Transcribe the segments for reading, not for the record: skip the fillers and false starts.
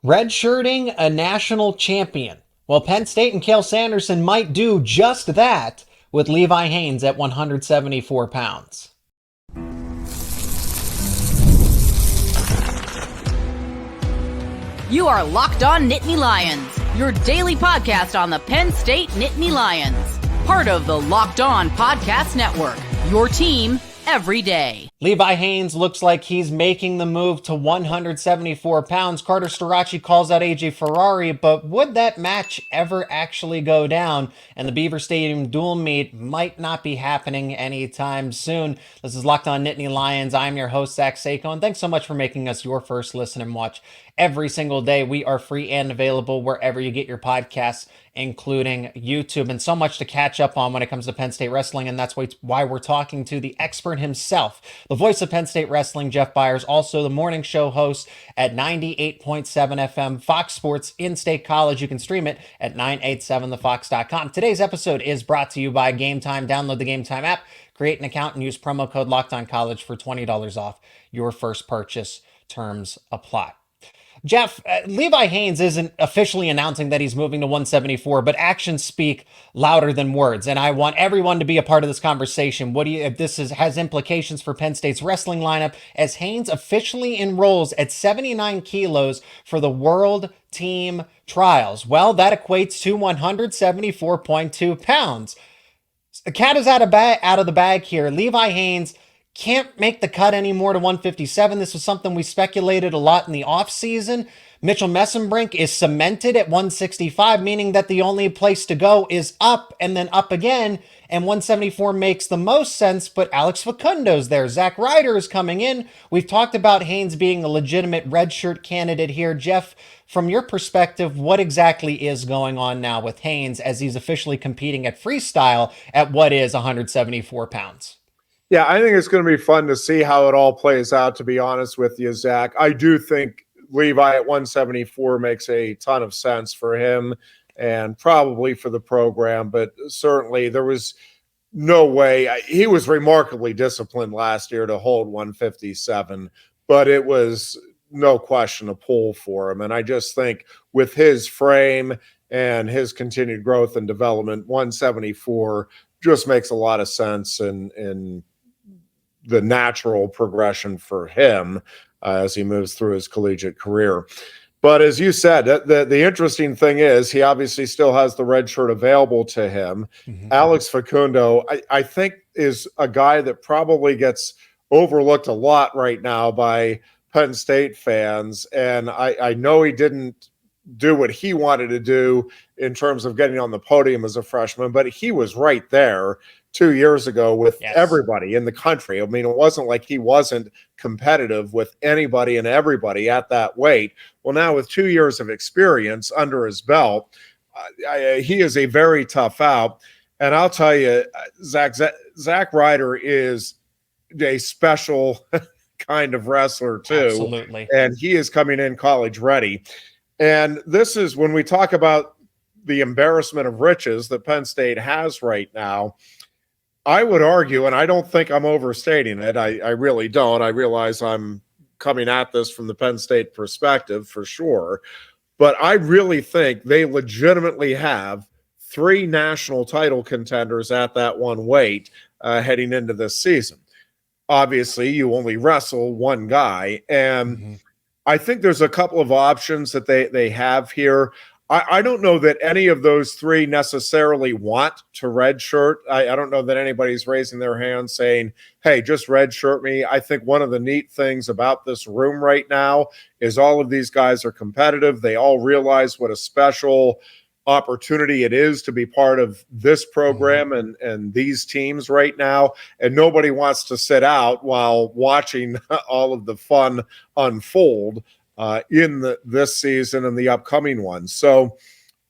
Redshirting a national champion. Well, Penn State and Cael Sanderson might do just that with Levi Haines at 174 pounds. You are Locked On Nittany Lions, your daily podcast on the Penn State Nittany Lions. Part of the Locked On Podcast Network, your team every day. Levi Haines looks like he's making the move to 174 pounds. Carter Starocci calls out Ferrari, but would that match ever actually go down? And the Beaver Stadium dual meet might not be happening anytime soon. This is Locked On Nittany Lions. I'm your host, Seyko, and thanks so much for making us your first listen and watch every single day. We are free and available wherever you get your podcasts, including YouTube, and so much to catch up on when it comes to Penn State wrestling, and that's why we're talking to the expert himself, the voice of Penn State wrestling, Jeff Byers, also the morning show host at 98.7 FM Fox Sports in-state college. You can stream it at 987thefox.com. Today's episode is brought to you by Game Time. Download the Game Time app, create an account, and use promo code LOCKEDONCollege for $20 off your first purchase. Terms apply. Jeff, Levi Haines isn't officially announcing that he's moving to 174, but actions speak louder than words. And I want everyone to be a part of this conversation. Has implications for Penn State's wrestling lineup as Haines officially enrolls at 79 kilos for the World Team Trials. Well, that equates to 174.2 pounds. The cat is out of the bag here. Levi Haines can't make the cut anymore to 157. This was something we speculated a lot in the offseason. Mitchell Messenbrink is cemented at 165, meaning that the only place to go is up and then up again. And 174 makes the most sense, but Alex Facundo's there. Zach Ryder is coming in. We've talked about Haines being a legitimate redshirt candidate here. Jeff, from your perspective, what exactly is going on now with Haines as he's officially competing at freestyle at what is 174 pounds? Yeah, I think it's going to be fun to see how it all plays out, to be honest with you, Zach. I do think Levi at 174 makes a ton of sense for him and probably for the program, but certainly there was no way. He was remarkably disciplined last year to hold 157, but it was no question a pull for him. And I just think with his frame and his continued growth and development, 174 just makes a lot of sense and the natural progression for him as he moves through his collegiate career. But as you said, the interesting thing is he obviously still has the red shirt available to him. Mm-hmm. Alex Facundo, I think, is a guy that probably gets overlooked a lot right now by Penn State fans. And I know he didn't do what he wanted to do in terms of getting on the podium as a freshman, but he was right there 2 years ago with everybody in the country. I mean, it wasn't like he wasn't competitive with anybody and everybody at that weight. Well, now with 2 years of experience under his belt, he is a very tough out. And I'll tell you, Zach Ryder is a special kind of wrestler too. Absolutely. And he is coming in college ready. And this is when we talk about the embarrassment of riches that Penn State has right now. I would argue, and I don't think I'm overstating it, I really don't. I realize I'm coming at this from the Penn State perspective for sure, but I really think they legitimately have three national title contenders at that one weight heading into this season. Obviously, you only wrestle one guy, and I think there's a couple of options that they have here. I don't know that any of those three necessarily want to redshirt. I don't know that anybody's raising their hand saying, hey, just redshirt me. I think one of the neat things about this room right now is all of these guys are competitive. They all realize what a special opportunity it is to be part of this program and these teams right now. And nobody wants to sit out while watching all of the fun unfold in this season and the upcoming ones. So,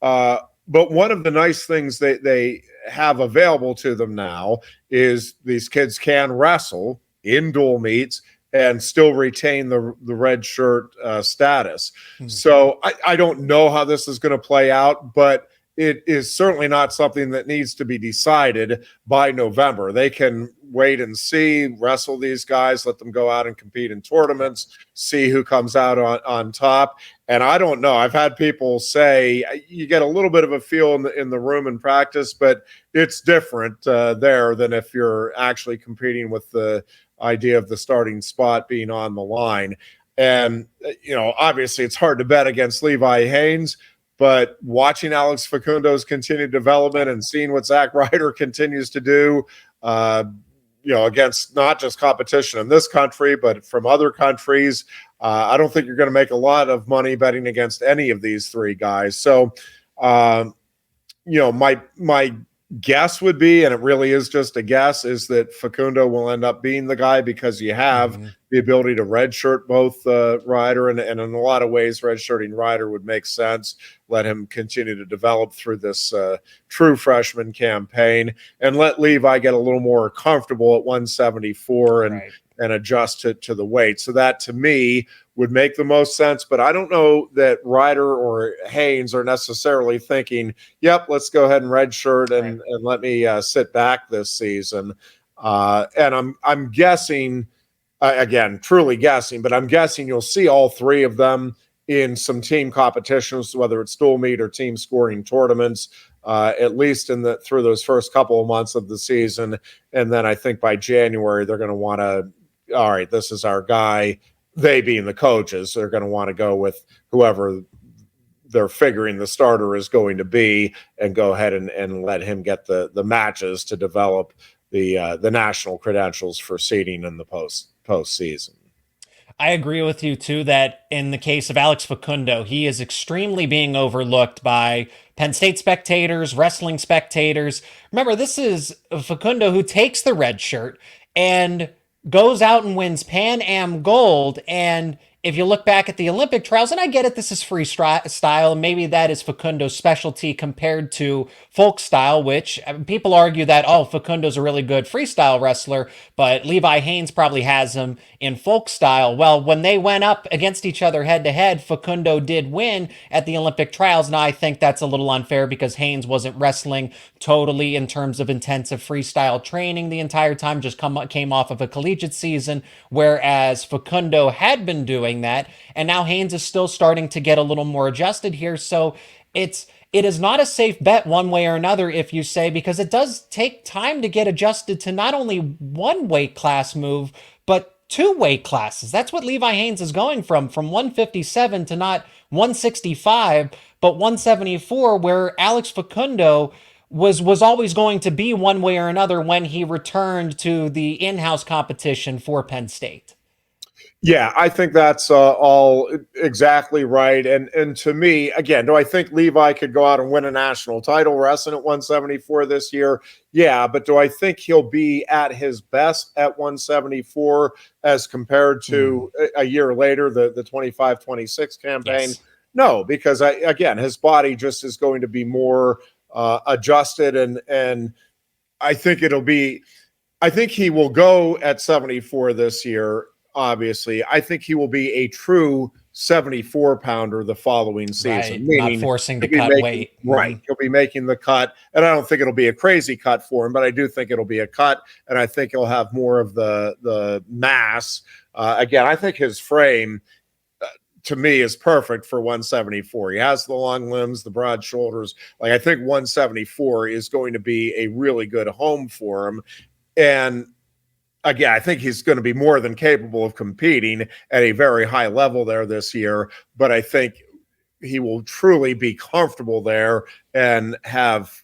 but one of the nice things they have available to them now is these kids can wrestle in dual meets and still retain the red shirt status. So I don't know how this is going to play out, but it is certainly not something that needs to be decided by November. They can wait and see, wrestle these guys, let them go out and compete in tournaments, see who comes out on top. And I don't know. I've had people say you get a little bit of a feel in the room in practice, but it's different there than if you're actually competing with the idea of the starting spot being on the line. And, obviously it's hard to bet against Levi Haines, but watching Alex Facundo's continued development and seeing what Zach Ryder continues to do, against not just competition in this country, but from other countries, I don't think you're going to make a lot of money betting against any of these three guys. So, my guess would be, and it really is just a guess, is that Facundo will end up being the guy because you have the ability to redshirt both Ryder, and in a lot of ways, redshirting Ryder would make sense. Let him continue to develop through this true freshman campaign, and let Levi get a little more comfortable at 174 and adjust to the weight. So that, to me, would make the most sense. But I don't know that Ryder or Haines are necessarily thinking, yep, let's go ahead and redshirt and let me sit back this season. And I'm guessing, again, truly guessing, but I'm guessing you'll see all three of them in some team competitions, whether it's dual meet or team scoring tournaments, at least through those first couple of months of the season. And then I think by January, they're going to want to, all right, this is our guy. They being the coaches, they're going to want to go with whoever they're figuring the starter is going to be, and go ahead and let him get the matches to develop the national credentials for seeding in the postseason. I agree with you, too, that in the case of Alex Facundo, he is extremely being overlooked by Penn State spectators, wrestling spectators. Remember, this is Facundo who takes the red shirt and goes out and wins Pan Am gold. And if you look back at the Olympic trials, and I get it, this is freestyle, maybe that is Facundo's specialty compared to folk style, which people argue that, Facundo's a really good freestyle wrestler, but Levi Haines probably has him in folk style. Well, when they went up against each other head to head, Facundo did win at the Olympic trials. Now, I think that's a little unfair because Haines wasn't wrestling totally in terms of intensive freestyle training the entire time, just came off of a collegiate season, whereas Facundo had been doing that, and now Haines is still starting to get a little more adjusted here. So it is not a safe bet one way or another, if you say, because it does take time to get adjusted to not only one weight class move, but two weight classes. That's what Levi Haines is going from 157 to not 165, but 174, where Alex Facundo was always going to be one way or another when he returned to the in-house competition for Penn State. Yeah, I think that's all exactly right. And to me, again, do I think Levi could go out and win a national title wrestling at 174 this year? Yeah, but do I think he'll be at his best at 174 as compared to a year later, the 25-26 campaign? Yes. No, because again, his body just is going to be more adjusted, and I think he will go at 74 this year. Obviously, I think he will be a true 74-pounder the following season. Meaning not forcing to cut weight. Right. He'll be making the cut. And I don't think it'll be a crazy cut for him, but I do think it'll be a cut. And I think he'll have more of the mass. Again, I think his frame, to me, is perfect for 174. He has the long limbs, the broad shoulders. I think 174 is going to be a really good home for him. And again, I think he's going to be more than capable of competing at a very high level there this year, but I think he will truly be comfortable there and have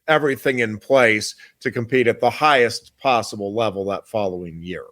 everything in place to compete at the highest possible level that following year.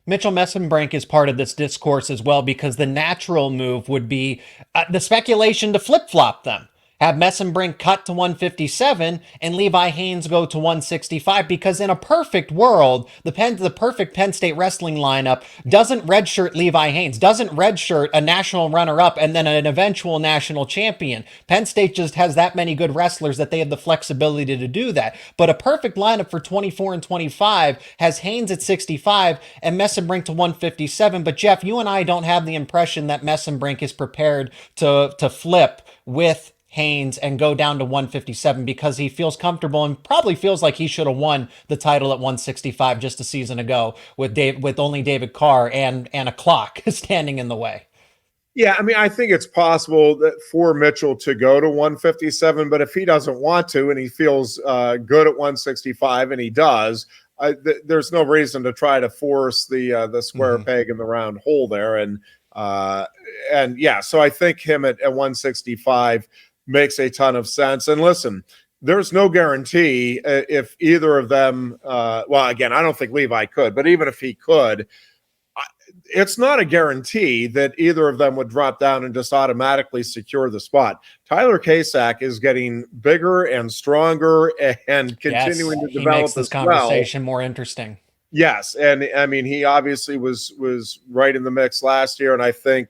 Mitchell Messenbrink is part of this discourse as well, because the natural move would be the speculation to flip-flop them. Have Messenbrink cut to 157 and Levi Haines go to 165, because in a perfect world, the perfect Penn State wrestling lineup doesn't redshirt Levi Haines, doesn't redshirt a national runner-up and then an eventual national champion. Penn State just has that many good wrestlers that they have the flexibility to do that. But a perfect lineup for 24 and 25 has Haines at 65 and Messenbrink to 157. But Jeff, you and I don't have the impression that Messenbrink is prepared to flip with Haines and go down to 157 because he feels comfortable and probably feels like he should have won the title at 165 just a season ago with only David Carr and a clock standing in the way. Yeah, I mean, I think it's possible that for Mitchell to go to 157, but if he doesn't want to and he feels good at 165, and he does, there's no reason to try to force the square peg in the round hole there. And yeah, so I think him at 165 makes a ton of sense. And listen, there's no guarantee if either of them. Well, again, I don't think Levi could, but even if he could, it's not a guarantee that either of them would drop down and just automatically secure the spot. Tyler Cael is getting bigger and stronger and continuing to develop. He makes this conversation more interesting. Yes, and I mean, he obviously was right in the mix last year, and I think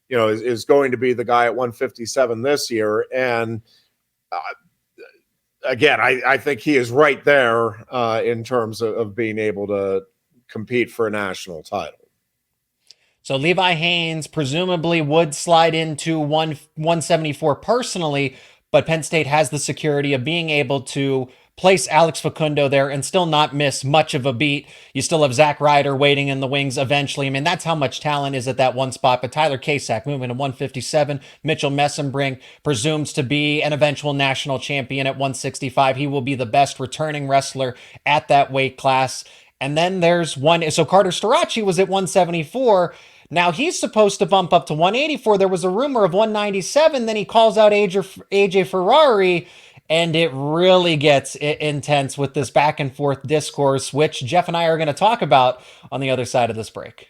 is going to be the guy at 157 this year. And again, I think he is right there in terms of being able to compete for a national title. So Levi Haines presumably would slide into 174 personally, but Penn State has the security of being able to place Alex Facundo there and still not miss much of a beat. You still have Zach Ryder waiting in the wings eventually. I mean, that's how much talent is at that one spot. But Tyler Cael moving to 157. Mitchell Messenbrink presumes to be an eventual national champion at 165. He will be the best returning wrestler at that weight class. And then there's one. So Carter Starocci was at 174. Now he's supposed to bump up to 184. There was a rumor of 197. Then he calls out AJ Ferrari. And it really gets intense with this back and forth discourse, which Jeff and I are going to talk about on the other side of this break.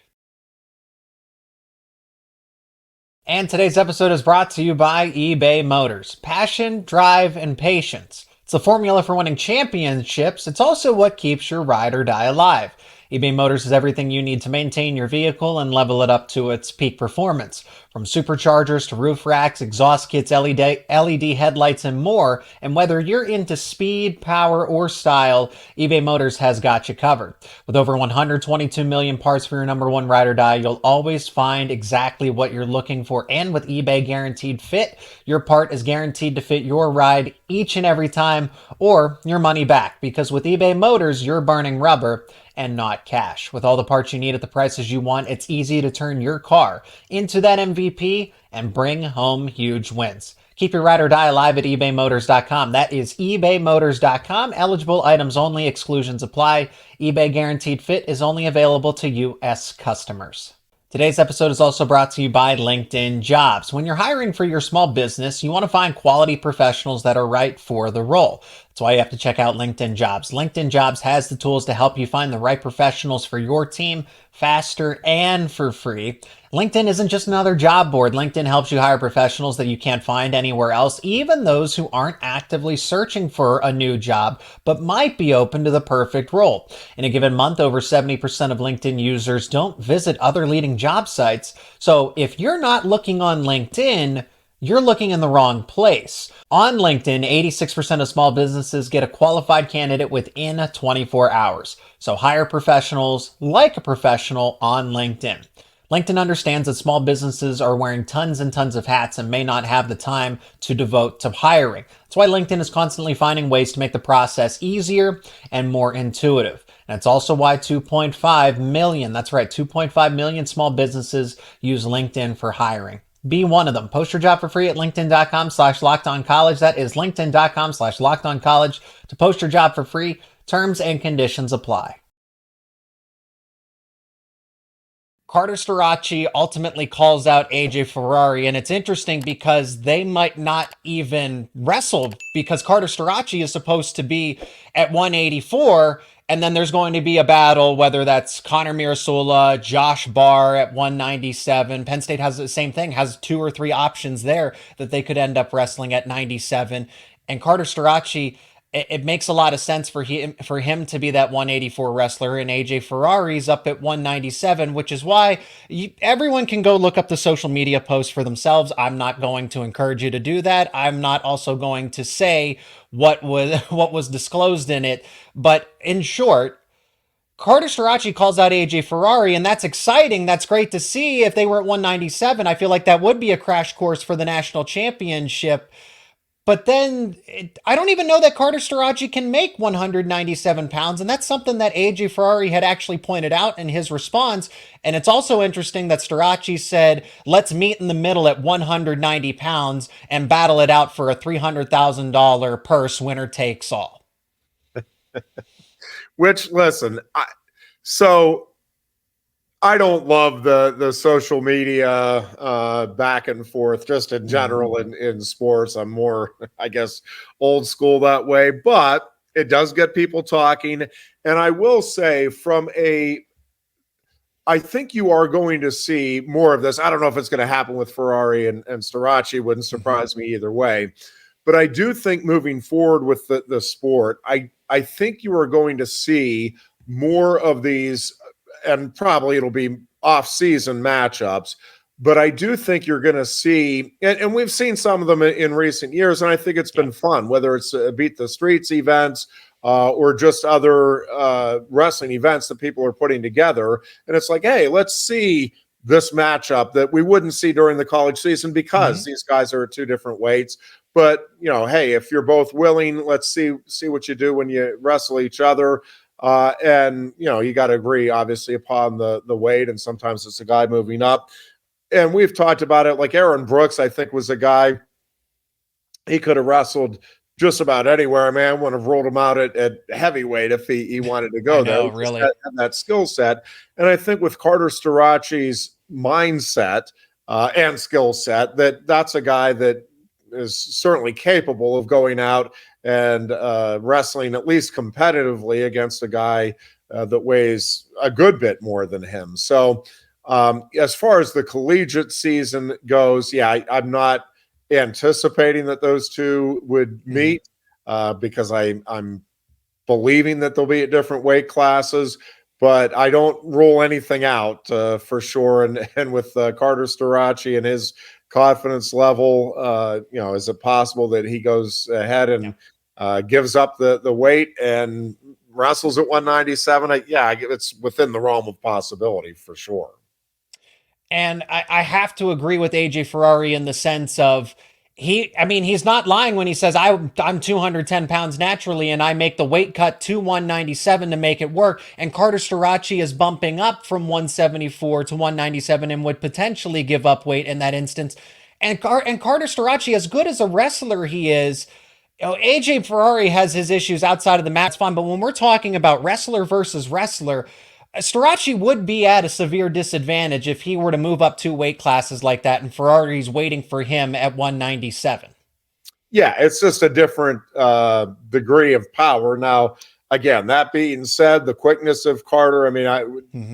And today's episode is brought to you by eBay Motors. Passion, drive, and patience. It's the formula for winning championships. It's also what keeps your ride or die alive. eBay Motors is everything you need to maintain your vehicle and level it up to its peak performance. From superchargers to roof racks, exhaust kits, LED headlights, and more. And whether you're into speed, power, or style, eBay Motors has got you covered. With over 122 million parts for your number one ride or die, you'll always find exactly what you're looking for. And with eBay Guaranteed Fit, your part is guaranteed to fit your ride each and every time, or your money back. Because with eBay Motors, you're burning rubber and not cash. With all the parts you need at the prices you want, it's easy to turn your car into that MVP and bring home huge wins. Keep your ride or die alive at ebaymotors.com. That is ebaymotors.com. Eligible items only. Exclusions apply. eBay Guaranteed Fit is only available to U.S. customers. Today's episode is also brought to you by LinkedIn Jobs. When you're hiring for your small business, you want to find quality professionals that are right for the role. That's why you have to check out LinkedIn Jobs. LinkedIn Jobs has the tools to help you find the right professionals for your team faster and for free. LinkedIn isn't just another job board. LinkedIn helps you hire professionals that you can't find anywhere else, even those who aren't actively searching for a new job, but might be open to the perfect role. In a given month, over 70% of LinkedIn users don't visit other leading job sites. So if you're not looking on LinkedIn, you're looking in the wrong place. On LinkedIn, 86% of small businesses get a qualified candidate within 24 hours. So hire professionals like a professional on LinkedIn. LinkedIn understands that small businesses are wearing tons and tons of hats and may not have the time to devote to hiring. That's why LinkedIn is constantly finding ways to make the process easier and more intuitive. And it's also why 2.5 million, that's right, 2.5 million small businesses use LinkedIn for hiring. Be one of them. Post your job for free at linkedin.com/lockedoncollege. That is linkedin.com/lockedoncollege to post your job for free. Terms and conditions apply. Carter Starocci ultimately calls out AJ Ferrari, and it's interesting because they might not even wrestle because Carter Starocci is supposed to be at 184, and then there's going to be a battle, whether that's Connor Mirasola, Josh Barr at 197. Penn State has the same thing, has 2 or 3 options there that they could end up wrestling at 97. And Carter Starocci, it makes a lot of sense for him to be that 184 wrestler, and AJ Ferrari's up at 197, which is why everyone can go look up the social media posts for themselves. I'm not going to encourage you to do that. I'm not also going to say what was disclosed in it. But in short, Carter Starocci calls out AJ Ferrari, and that's exciting. That's great to see. If they were at 197, I feel like that would be a crash course for the national championship. But then I don't even know that Carter Starocci can make 197 pounds. And that's something that AJ Ferrari had actually pointed out in his response. And it's also interesting that Starocci said, let's meet in the middle at 190 pounds and battle it out for a $300,000 purse, winner takes all. Which, listen, so I don't love the social media back and forth just in general in sports. I'm more, I guess, old school that way, but it does get people talking. And I will say I think you are going to see more of this. I don't know if it's going to happen with Ferrari and Starocci. Wouldn't surprise me either way. But I do think moving forward with the sport, I think you are going to see more of these, and probably it'll be off-season matchups, but I do think you're going to see, and we've seen some of them in recent years, and I think it's been fun, whether it's Beat the Streets events or just other wrestling events that people are putting together. And it's like, hey, let's see this matchup that we wouldn't see during the college season because these guys are at two different weights. But, hey, if you're both willing, let's see what you do when you wrestle each other. And, you got to agree, obviously, upon the weight, and sometimes it's a guy moving up. And we've talked about it, like Aaron Brooks, I think, was a guy, he could have wrestled just about anywhere. Man, would have rolled him out at heavyweight if he wanted to go there. Really. Have that skill set. And I think with Carter Starocci's mindset and skill set, that's a guy that is certainly capable of going out and wrestling at least competitively against a guy that weighs a good bit more than him. So as far as the collegiate season goes, I'm not anticipating that those two would meet because I'm believing that they'll be at different weight classes, but I don't rule anything out for sure. And with Carter Starocci and his confidence level, is it possible that he goes ahead and gives up the weight and wrestles at 197? It's within the realm of possibility for sure. And I have to agree with AJ Ferrari in the sense of he's not lying when he says I'm 210 pounds naturally and I make the weight cut to 197 to make it work. And Carter Starocci is bumping up from 174 to 197 and would potentially give up weight in that instance. And Carter Starocci, as good as a wrestler he is, AJ Ferrari has his issues outside of the mat. It's fine, but when we're talking about wrestler versus wrestler, Starocci would be at a severe disadvantage if he were to move up two weight classes like that, and Ferrari's waiting for him at 197. Yeah, it's just a different degree of power. Now, again, that being said, the quickness of Carter,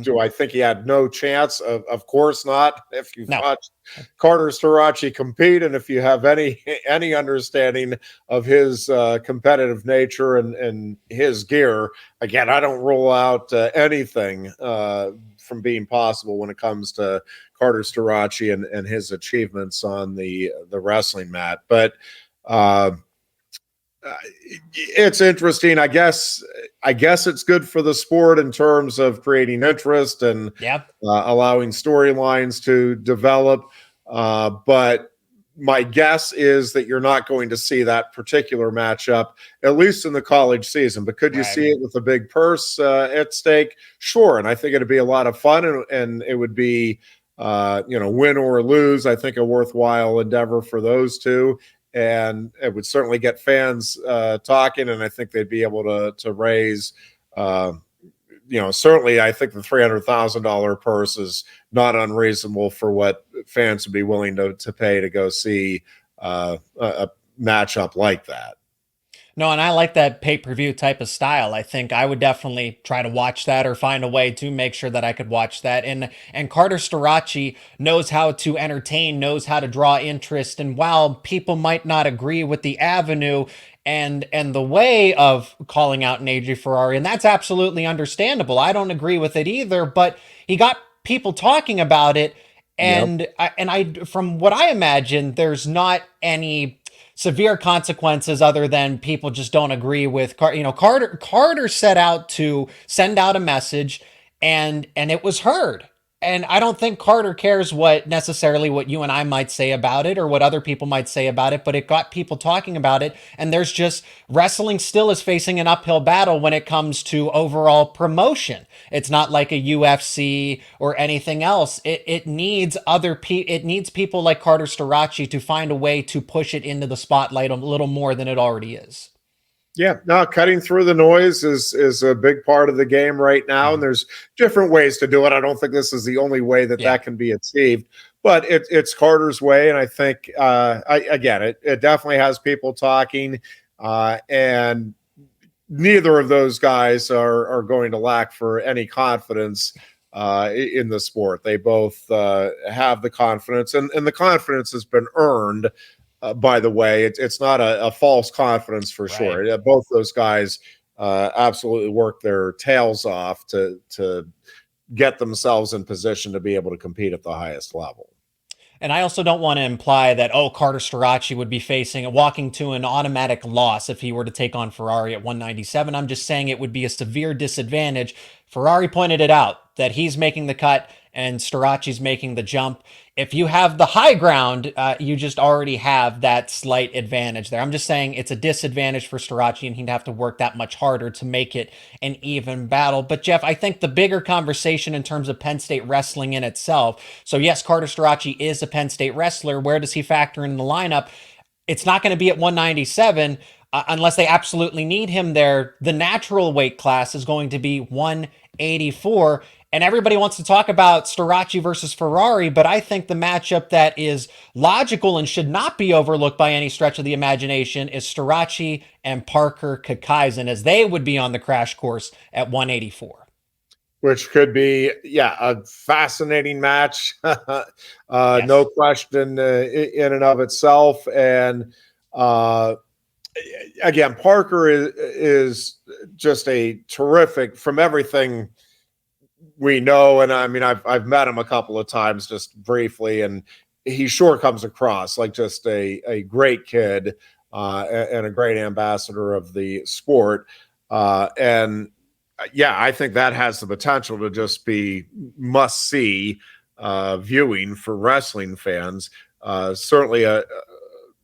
do I think he had no chance? Of course not. If you've watched Carter Starocci compete, and if you have any understanding of his competitive nature and his gear, again, I don't rule out anything from being possible when it comes to Carter Starocci and his achievements on the wrestling mat. But it's interesting. I guess it's good for the sport in terms of creating interest and allowing storylines to develop. But my guess is that you're not going to see that particular matchup, at least in the college season. But could you see it with a big purse at stake? Sure. And I think it'd be a lot of fun, and it would be, win or lose. I think a worthwhile endeavor for those two. And it would certainly get fans talking, and I think they'd be able to raise, certainly I think the $300,000 purse is not unreasonable for what fans would be willing to pay to go see a matchup like that. No, and I like that pay-per-view type of style. I think I would definitely try to watch that or find a way to make sure that I could watch that. And Carter Starocci knows how to entertain, knows how to draw interest. And while people might not agree with the avenue and the way of calling out an AJ Ferrari, and that's absolutely understandable. I don't agree with it either, but he got people talking about it. And I from what I imagine, there's not any severe consequences other than people just don't agree with Carter set out to send out a message, and it was heard. And I don't think Carter cares what you and I might say about it or what other people might say about it, but it got people talking about it. And there's just wrestling still is facing an uphill battle when it comes to overall promotion. It's not like a UFC or anything else. It needs it needs people like Carter Starocci to find a way to push it into the spotlight a little more than it already is. Yeah, no, cutting through the noise is a big part of the game right now, and there's different ways to do it. I don't think this is the only way that can be achieved, but it's Carter's way, and I think it definitely has people talking, and neither of those guys are going to lack for any confidence in the sport. They both have the confidence, and the confidence has been earned. By the way, it's not a false confidence for sure. Both those guys absolutely work their tails off to get themselves in position to be able to compete at the highest level. And I also don't want to imply that, Carter Starocci would be walking to an automatic loss if he were to take on Ferrari at 197. I'm just saying it would be a severe disadvantage. Ferrari pointed it out that he's making the cut and Starocci's making the jump. If you have the high ground, you just already have that slight advantage there. I'm just saying it's a disadvantage for Starocci, and he'd have to work that much harder to make it an even battle. But Jeff, I think the bigger conversation in terms of Penn State wrestling in itself, so yes, Carter Starocci is a Penn State wrestler. Where does he factor in the lineup? It's not going to be at 197 unless they absolutely need him there. The natural weight class is going to be 184. And everybody wants to talk about Starocci versus Ferrari, but I think the matchup that is logical and should not be overlooked by any stretch of the imagination is Starocci and Parker Kakaisen, as they would be on the crash course at 184. Which could be, a fascinating match. Yes. No question in and of itself. And again, Parker is just a terrific, from everything we know, and I mean, I've met him a couple of times just briefly, and he sure comes across like just a great kid and a great ambassador of the sport. And I think that has the potential to just be must-see viewing for wrestling fans. Certainly a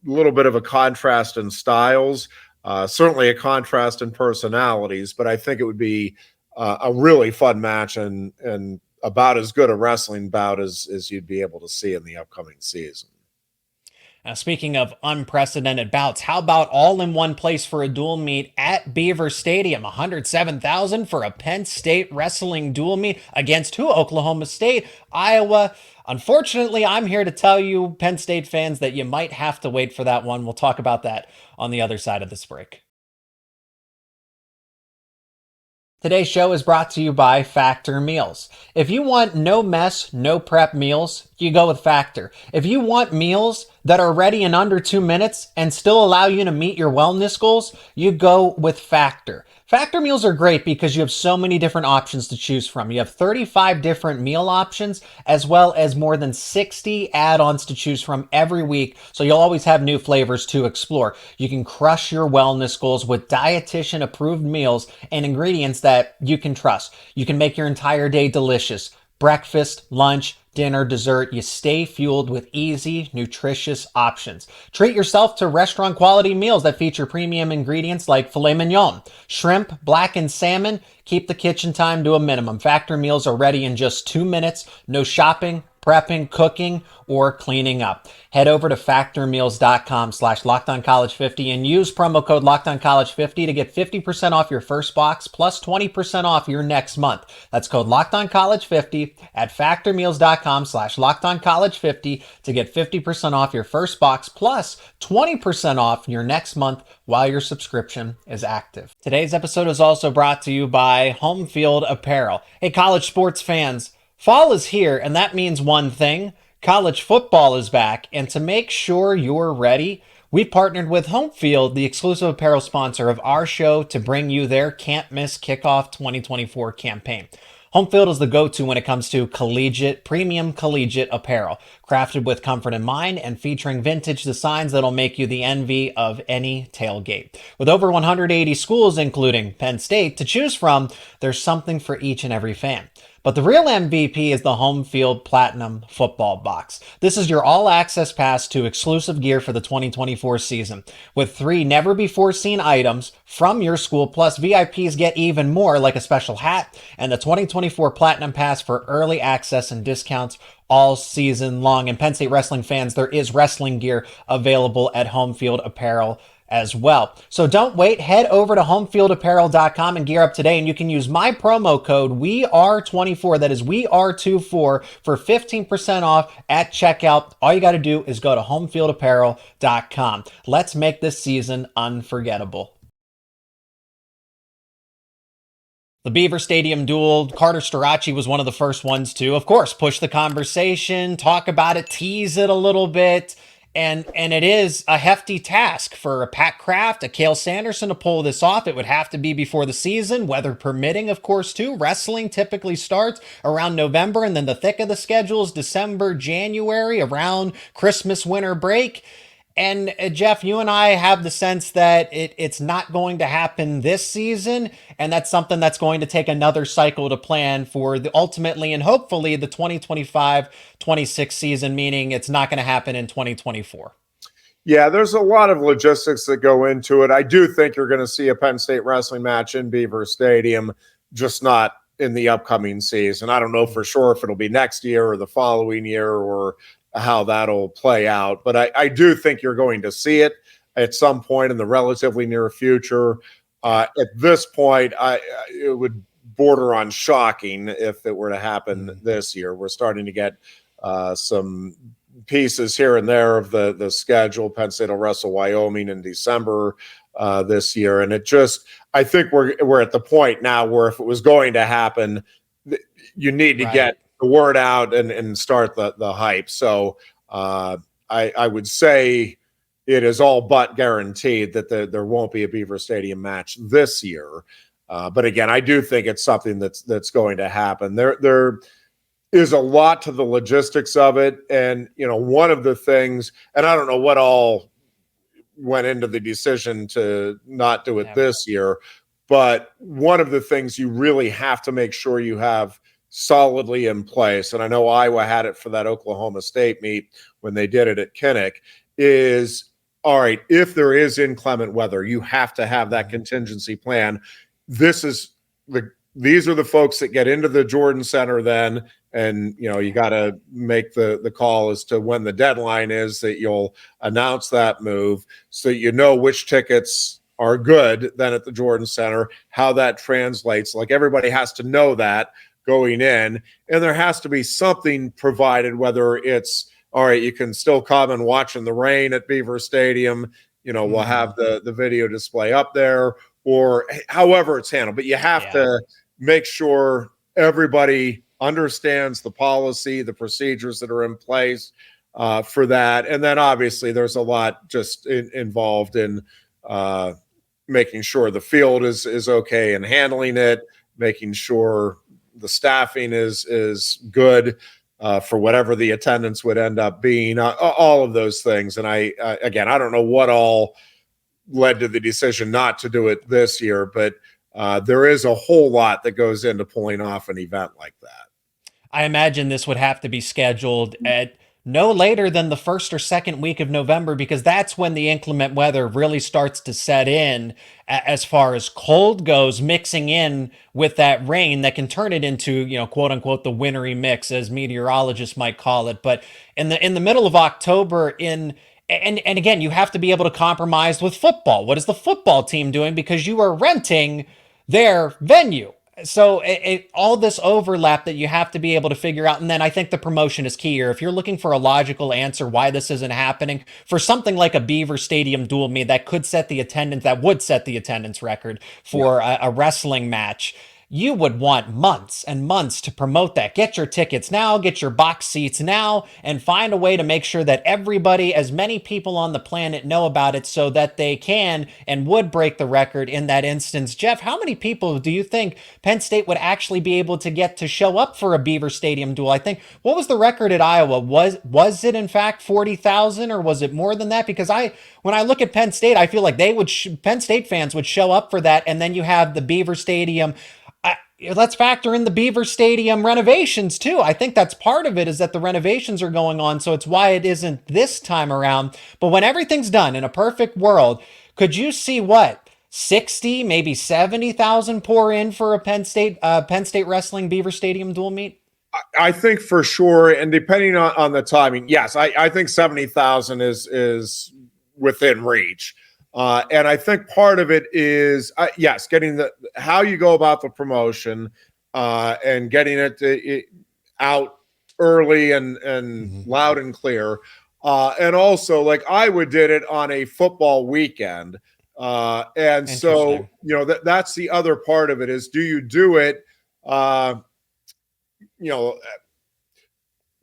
little bit of a contrast in styles, certainly a contrast in personalities, but I think it would be a really fun match and about as good a wrestling bout as you'd be able to see in the upcoming season. Now, speaking of unprecedented bouts, how about all in one place for a dual meet at Beaver Stadium? $107,000 for a Penn State wrestling dual meet against who? Oklahoma State, Iowa. Unfortunately, I'm here to tell you, Penn State fans, that you might have to wait for that one. We'll talk about that on the other side of this break. Today's show is brought to you by Factor Meals. If you want no mess, no prep meals, you go with Factor. If you want meals that are ready in under 2 minutes and still allow you to meet your wellness goals, you go with Factor. Factor meals are great because you have so many different options to choose from. You have 35 different meal options, as well as more than 60 add-ons to choose from every week, so you'll always have new flavors to explore. You can crush your wellness goals with dietitian-approved meals and ingredients that you can trust. You can make your entire day delicious. Breakfast, lunch, dinner, dessert, you stay fueled with easy, nutritious options. Treat yourself to restaurant quality meals that feature premium ingredients like filet mignon, shrimp, blackened salmon. Keep the kitchen time to a minimum. Factor meals are ready in just 2 minutes. No shopping, prepping, cooking, or cleaning up. Head over to factormeals.com/LockedOnCollege50 and use promo code LockedOnCollege50 to get 50% off your first box plus 20% off your next month. That's code LockedOnCollege50 at factormeals.com/LockedOnCollege50 to get 50% off your first box plus 20% off your next month while your subscription is active. Today's episode is also brought to you by Home Field Apparel. Hey, college sports fans, fall is here, and that means one thing. College football is back, and to make sure you're ready, we partnered with Home Field, the exclusive apparel sponsor of our show, to bring you their Can't Miss Kickoff 2024 campaign. Home Field is the go-to when it comes to premium collegiate apparel, crafted with comfort in mind and featuring vintage designs that'll make you the envy of any tailgate. With over 180 schools, including Penn State, to choose from, there's something for each and every fan. But the real MVP is the Home Field Platinum Football Box. This is your all-access pass to exclusive gear for the 2024 season. With 3 never-before-seen items from your school, plus VIPs get even more, like a special hat and the 2024 Platinum Pass for early access and discounts all season long. And Penn State wrestling fans, there is wrestling gear available at Home Field Apparel as well. So don't wait. Head over to homefieldapparel.com and gear up today, and you can use my promo code WEARE24, that is WEARE24, for 15% off at checkout. All you got to do is go to homefieldapparel.com. Let's make this season unforgettable. The Beaver Stadium duel, Carter Starocci was one of the first ones to, of course, push the conversation, talk about it, tease it a little bit. And it is a hefty task for a Pat Kraft, a Cael Sanderson to pull this off. It would have to be before the season, weather permitting, of course, too. Wrestling typically starts around November, and then the thick of the schedule is December, January, around Christmas, winter break. And Jeff, you and I have the sense that it's not going to happen this season, and that's something that's going to take another cycle to plan for the ultimately and hopefully the 2025-26 season, meaning it's not going to happen in 2024. Yeah, there's a lot of logistics that go into it. I do think you're going to see a Penn State wrestling match in Beaver Stadium, just not in the upcoming season. I don't know for sure if it'll be next year or the following year or how that'll play out. But I do think you're going to see it at some point in the relatively near future. At this point, it would border on shocking if it were to happen this year. We're starting to get some pieces here and there of the schedule. Penn State will wrestle Wyoming in December this year. And I think we're at the point now where if it was going to happen, you need to get the word out and start the hype. So I would say it is all but guaranteed that there won't be a Beaver Stadium match this year. But again, I do think it's something that's going to happen. There is a lot to the logistics of it. And, one of the things, and I don't know what all went into the decision to not do it this year, but one of the things you really have to make sure you have solidly in place, and I know Iowa had it for that Oklahoma State meet when they did it at Kinnick, is, all right, if there is inclement weather, you have to have that contingency plan. These are the folks that get into the Jordan Center then, and you got to make the call as to when the deadline is that you'll announce that move, so you know which tickets are good then at the Jordan Center, how that translates. Like, everybody has to know that going in, and there has to be something provided, whether it's, all right, you can still come and watch in the rain at Beaver Stadium, we'll have the video display up there, or however it's handled, but you have to make sure everybody understands the policy, the procedures that are in place for that. And then obviously there's a lot just involved in making sure the field is okay and handling it, making sure the staffing is good for whatever the attendance would end up being, all of those things. And I don't know what all led to the decision not to do it this year, but there is a whole lot that goes into pulling off an event like that. I imagine this would have to be scheduled at no later than the first or second week of November, because that's when the inclement weather really starts to set in as far as cold goes, mixing in with that rain that can turn it into, quote unquote, the wintry mix, as meteorologists might call it. But in the middle of October, and again, you have to be able to compromise with football. What is the football team doing? Because you are renting their venue. So all this overlap that you have to be able to figure out. And then I think the promotion is key here. If you're looking for a logical answer why this isn't happening, for something like a Beaver Stadium duel meet that would set the attendance record for a wrestling match, you would want months and months to promote that. Get your tickets now, get your box seats now, and find a way to make sure that everybody, as many people on the planet, know about it so that they can and would break the record in that instance. Jeff, how many people do you think Penn State would actually be able to get to show up for a Beaver Stadium duel? I think, what was the record at Iowa? Was it in fact 40,000, or was it more than that? Because when I look at Penn State, I feel like Penn State fans would show up for that, and then you have the Beaver Stadium. Let's factor in the Beaver Stadium renovations too. I think that's part of it, is that the renovations are going on, so it's why it isn't this time around. But when everything's done in a perfect world, could you see what, 60, maybe 70,000 pour in for a Penn State wrestling Beaver Stadium dual meet? I think for sure, and depending on the timing, yes, I think 70,000 is within reach. And I think part of it is, yes, getting how you go about the promotion and getting it out early and loud and clear. And also, like Iowa did it on a football weekend. And so, that's the other part of it is, do you do it,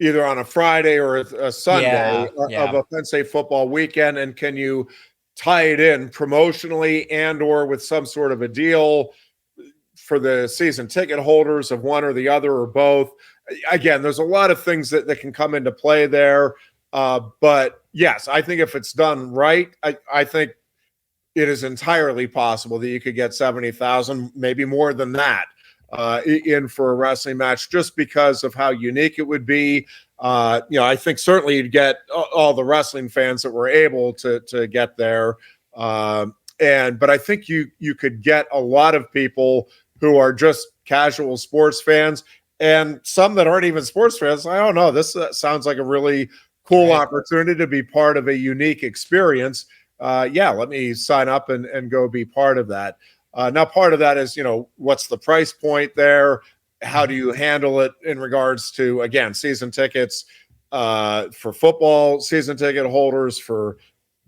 either on a Friday or a Sunday of a Penn State football weekend, and can you tie it in promotionally and or with some sort of a deal for the season ticket holders of one or the other or both? Again, there's a lot of things that can come into play there. But yes, I think if it's done right, I think it is entirely possible that you could get 70,000, maybe more than that, in for a wrestling match, just because of how unique it would be. I think certainly you'd get all the wrestling fans that were able to get there. But I think you could get a lot of people who are just casual sports fans, and some that aren't even sports fans. I don't know. This sounds like a really cool opportunity to be part of a unique experience. Let me sign up and go be part of that. Now, part of that is, what's the price point there? How do you handle it in regards to, again, season tickets for football season ticket holders, for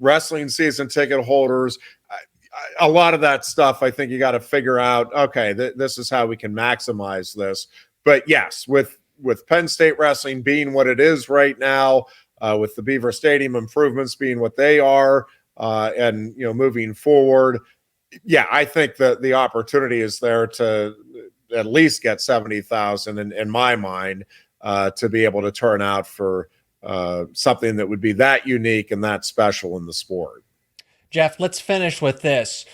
wrestling season ticket holders? A lot of that stuff, I think you got to figure out, okay, this is how we can maximize this. But yes, with Penn State wrestling being what it is right now, with the Beaver Stadium improvements being what they are, and moving forward, I think that the opportunity is there to at least get 70,000 in my mind, to be able to turn out for something that would be that unique and that special in the sport. Jeff, let's finish with this.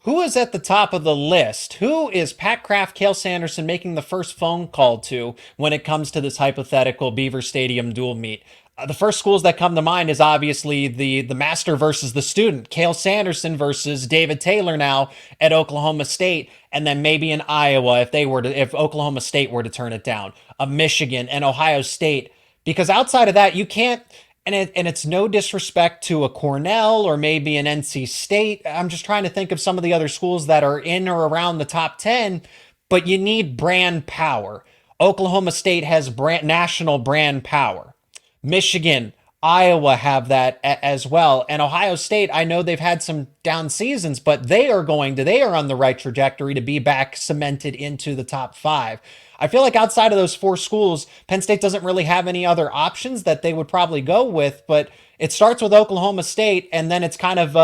Who is at the top of the list? Who is Pat Kraft, Cael Sanderson making the first phone call to when it comes to this hypothetical Beaver Stadium dual meet? The first schools that come to mind is obviously the master versus the student. Cael Sanderson versus David Taylor now at Oklahoma State, and then maybe in Iowa if Oklahoma State were to turn it down. Michigan and Ohio State, because outside of that you can't. And it's no disrespect to a Cornell or maybe an NC State. I'm just trying to think of some of the other schools that are in or around the top 10, but you need brand power. Oklahoma State has national brand power. Michigan, Iowa have that as well. And Ohio State, I know they've had some down seasons, but they are on the right trajectory to be back cemented into the top 5. I feel like outside of those 4 schools, Penn State doesn't really have any other options that they would probably go with, but it starts with Oklahoma State, and then it's kind of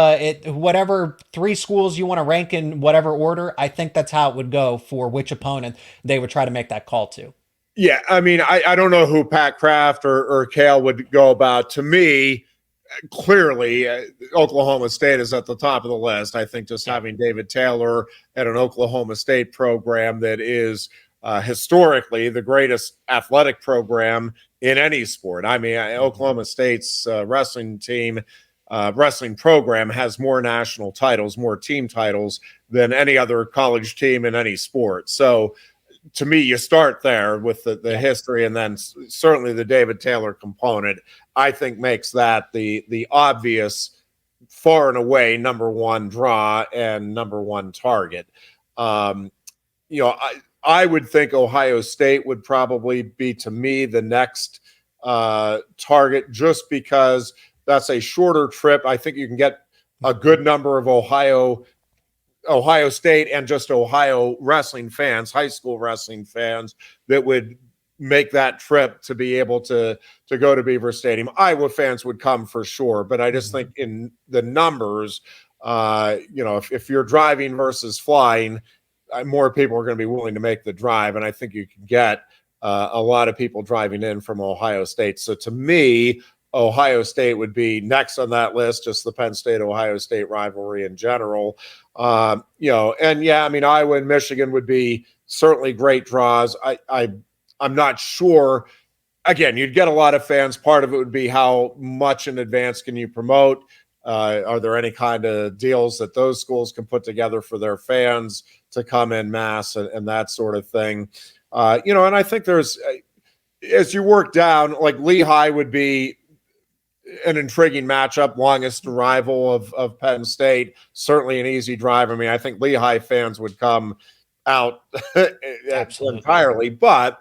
whatever 3 schools you want to rank in whatever order. I think that's how it would go for which opponent they would try to make that call to. Yeah, I mean, I don't know who Pat Kraft or Cael would go about. To me, clearly, Oklahoma State is at the top of the list. I think just having David Taylor at an Oklahoma State program that is historically the greatest athletic program in any sport. I mean, Oklahoma State's wrestling program has more national titles, more team titles than any other college team in any sport. So to me, you start there with the history, and then certainly the David Taylor component, I think, makes that the obvious, far and away number one draw and number one target. I would think Ohio State would probably be, to me, the next target, just because that's a shorter trip. I think you can get a good number of Ohio Ohio State and just Ohio wrestling fans, high school wrestling fans, that would make that trip to be able to go to Beaver Stadium. Iowa fans would come for sure, but I just think in the numbers, if you're driving versus flying, more people are going to be willing to make the drive, and I think you can get a lot of people driving in from Ohio State. So to me, Ohio State would be next on that list, just the Penn State-Ohio State rivalry in general. Iowa and Michigan would be certainly great draws. I'm not sure. Again, you'd get a lot of fans. Part of it would be how much in advance can you promote? Are there any kind of deals that those schools can put together for their fans to come in mass and that sort of thing? And I think there's, as you work down, like Lehigh would be an intriguing matchup, longest rival of Penn State, certainly an easy drive. I mean, I think Lehigh fans would come out entirely, but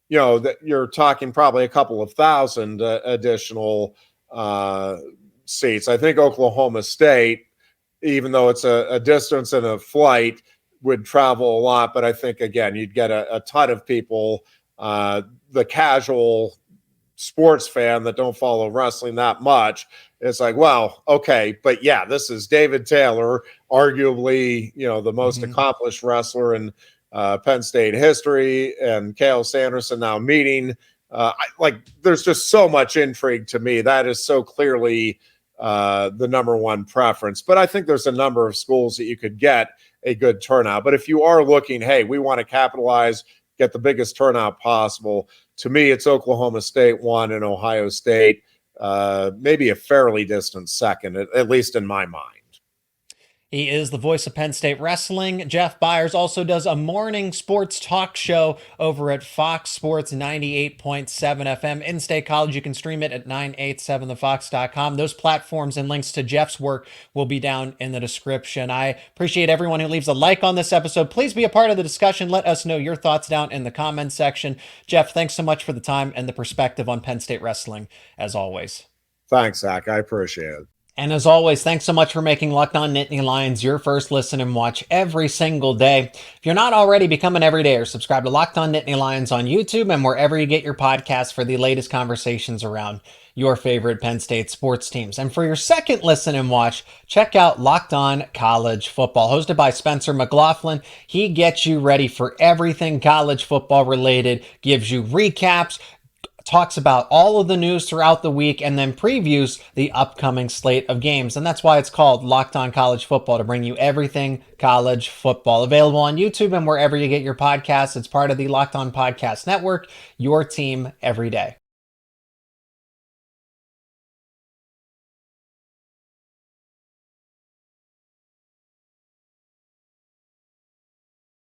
that you're talking probably a couple of thousand additional seats. I think Oklahoma State, even though it's a distance and a flight, would travel a lot, but I think again you'd get a ton of people. The casual sports fan that don't follow wrestling that much, it's like, well, okay, but yeah, this is David Taylor, arguably the most accomplished wrestler in Penn State history, and Cael Sanderson now meeting. There's just so much intrigue to me. That is so clearly the number one preference. But I think there's a number of schools that you could get a good turnout. But if you are looking, hey, we want to capitalize, get the biggest turnout possible, to me, it's Oklahoma State one and Ohio State, maybe a fairly distant second, at least in my mind. He is the voice of Penn State wrestling. Jeff Byers also does a morning sports talk show over at Fox Sports 98.7 FM. In-state college, you can stream it at 987thefox.com. Those platforms and links to Jeff's work will be down in the description. I appreciate everyone who leaves a like on this episode. Please be a part of the discussion. Let us know your thoughts down in the comments section. Jeff, thanks so much for the time and the perspective on Penn State wrestling, as always. Thanks, Zach. I appreciate it. And as always, thanks so much for making Locked On Nittany Lions your first listen and watch every single day. If you're not already, become an everydayer. Subscribe to Locked On Nittany Lions on YouTube and wherever you get your podcasts for the latest conversations around your favorite Penn State sports teams. And for your second listen and watch, check out Locked On College Football, hosted by Spencer McLaughlin. He gets you ready for everything college football related, gives you recaps, talks about all of the news throughout the week, and then previews the upcoming slate of games. And that's why it's called Locked On College Football, to bring you everything college football. Available on YouTube and wherever you get your podcasts. It's part of the Locked On Podcast Network, your team every day.